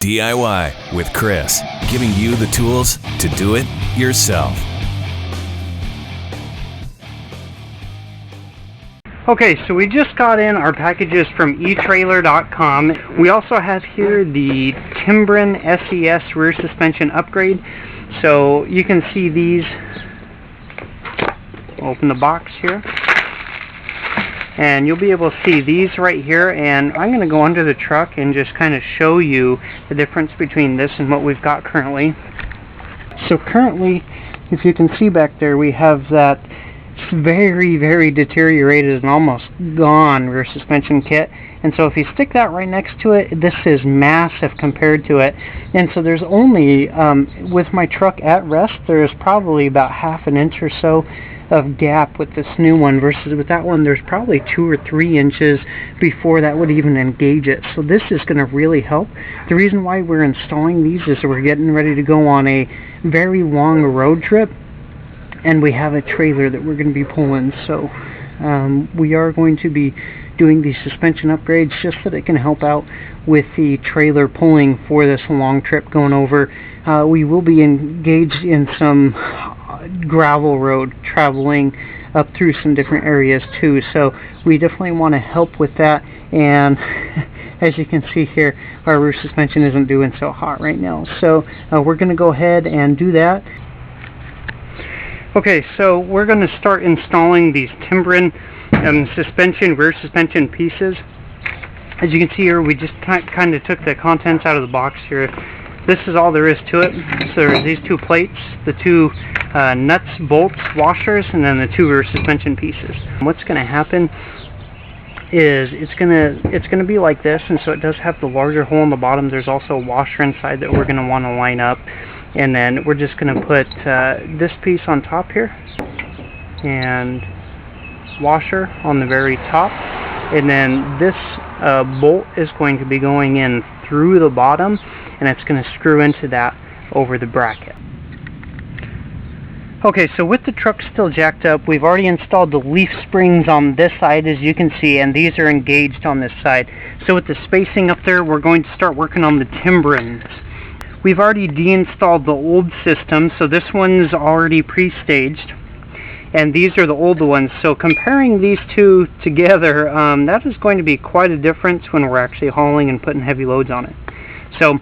DIY with Chris, giving you the tools to do it yourself. Okay, so we just got in our packages from eTrailer.com. We also have here the Timbren SES rear suspension upgrade. So you can see these. Open the box here. And you'll be able to see these right here. And I'm going to go under the truck and just kind of show you the difference between this and what we've got currently. So currently, if you can see back there, we have that very, very deteriorated and almost gone rear suspension kit. And so if you stick that right next to it, this is massive compared to it. And so there's only, with my truck at rest, there's probably about half an inch or so of gap with this new one, versus with that one there's probably 2 or 3 inches before that would even engage it. So this is going to really help. The reason why we're installing these is we're getting ready to go on a very long road trip, and we have a trailer that we're going to be pulling. So we are going to be doing these suspension upgrades just so that it can help out with the trailer pulling for this long trip going over. We will be engaged in some gravel road, traveling up through some different areas too, so we definitely want to help with that. And as you can see here, our rear suspension isn't doing so hot right now, so we're going to go ahead and do that. Okay, so we're going to start installing these Timbren rear suspension pieces. As you can see here, we just kind of took the contents out of the box here. This is all there is to it. So there's these 2 plates, the 2 nuts, bolts, washers, and then the 2 rear suspension pieces. And what's going to happen is it's going to be like this, and so it does have the larger hole in the bottom. There's also a washer inside that we're going to want to line up, and then we're just going to put this piece on top here, and washer on the very top, and then this bolt is going to be going in through the bottom, and it's going to screw into that over the bracket. Okay, so with the truck still jacked up, we've already installed the leaf springs on this side, as you can see, and these are engaged on this side. So with the spacing up there, we're going to start working on the Timbrens. We've already deinstalled the old system, so this one's already pre-staged, and these are the old ones. So comparing these two together, that is going to be quite a difference when we're actually hauling and putting heavy loads on it. So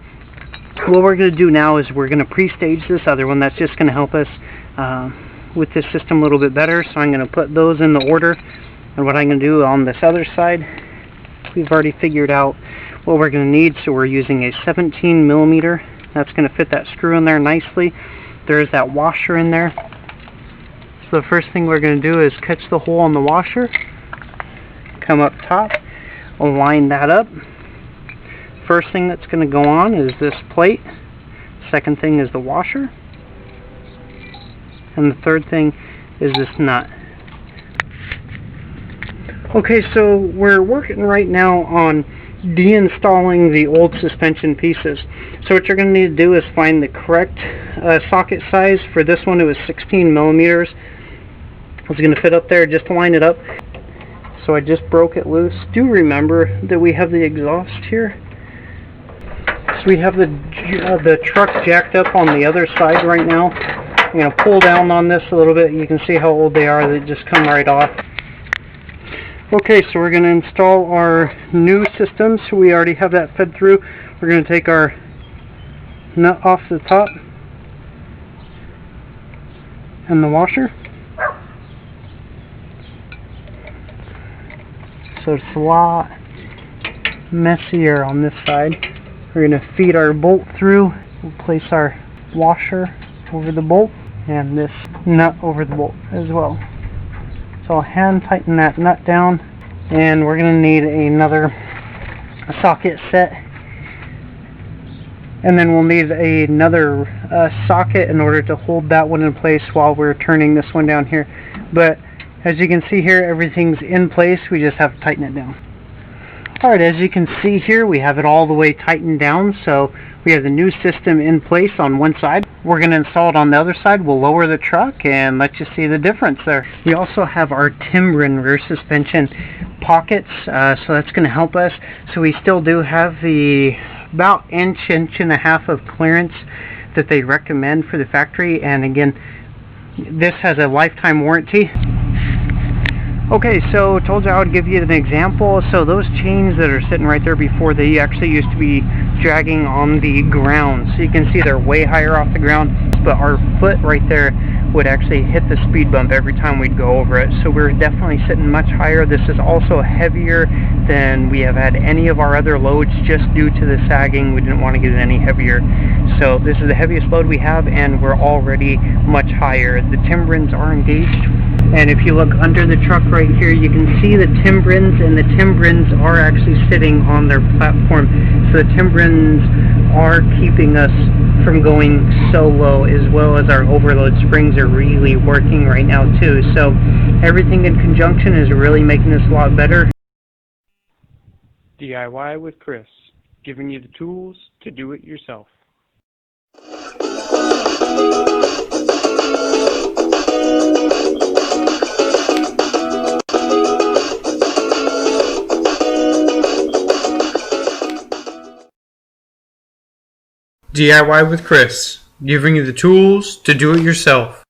what we're going to do now is we're going to pre-stage this other one. That's just going to help us with this system a little bit better. So I'm going to put those in the order, and what I'm going to do on this other side, we've already figured out what we're going to need. So we're using a 17 millimeter. That's going to fit that screw in there nicely. There's that washer in there. So the first thing we're going to do is catch the hole on the washer, come up top, align that up. First thing that's going to go on is this plate. Second thing is the washer. And the third thing is this nut. Okay, so we're working right now on deinstalling the old suspension pieces. So what you're going to need to do is find the correct socket size. For this one, it was 16 millimeters. It's going to fit up there. Just line it up. So I just broke it loose. Do remember that we have the exhaust here. So we have the truck jacked up on the other side right now. I'm going to pull down on this a little bit. You can see how old they are. They just come right off. Okay, so we're going to install our new system. So we already have that fed through. We're going to take our nut off the top and the washer. So it's a lot messier on this side. We're going to feed our bolt through. We'll place our washer over the bolt and this nut over the bolt as well. So I'll hand tighten that nut down, and we're going to need another socket set, and then we'll need another socket in order to hold that one in place while we're turning this one down here. But as you can see here, everything's in place. We just have to tighten it down. Alright, as you can see here, we have it all the way tightened down. So we have the new system in place on one side. We're going to install it on the other side. We'll lower the truck and let you see the difference there. We also have our Timbren rear suspension pockets, so that's going to help us. So we still do have the about inch and a half of clearance that they recommend for the factory. And again, this has a lifetime warranty. Okay, so told you I would give you an example. So those chains that are sitting right there before, they actually used to be dragging on the ground. So you can see they're way higher off the ground, but our foot right there would actually hit the speed bump every time we'd go over it. So we're definitely sitting much higher. This is also heavier than we have had any of our other loads just due to the sagging. We didn't want to get it any heavier. So this is the heaviest load we have, and we're already much higher. The Timbrens are engaged. And if you look under the truck right here, you can see the Timbrens, and the Timbrens are actually sitting on their platform. So the Timbrens are keeping us from going so low, as well as our overload springs are really working right now too. So everything in conjunction is really making this a lot better. DIY with Chris, giving you the tools to do it yourself. DIY with Chris, giving you the tools to do it yourself.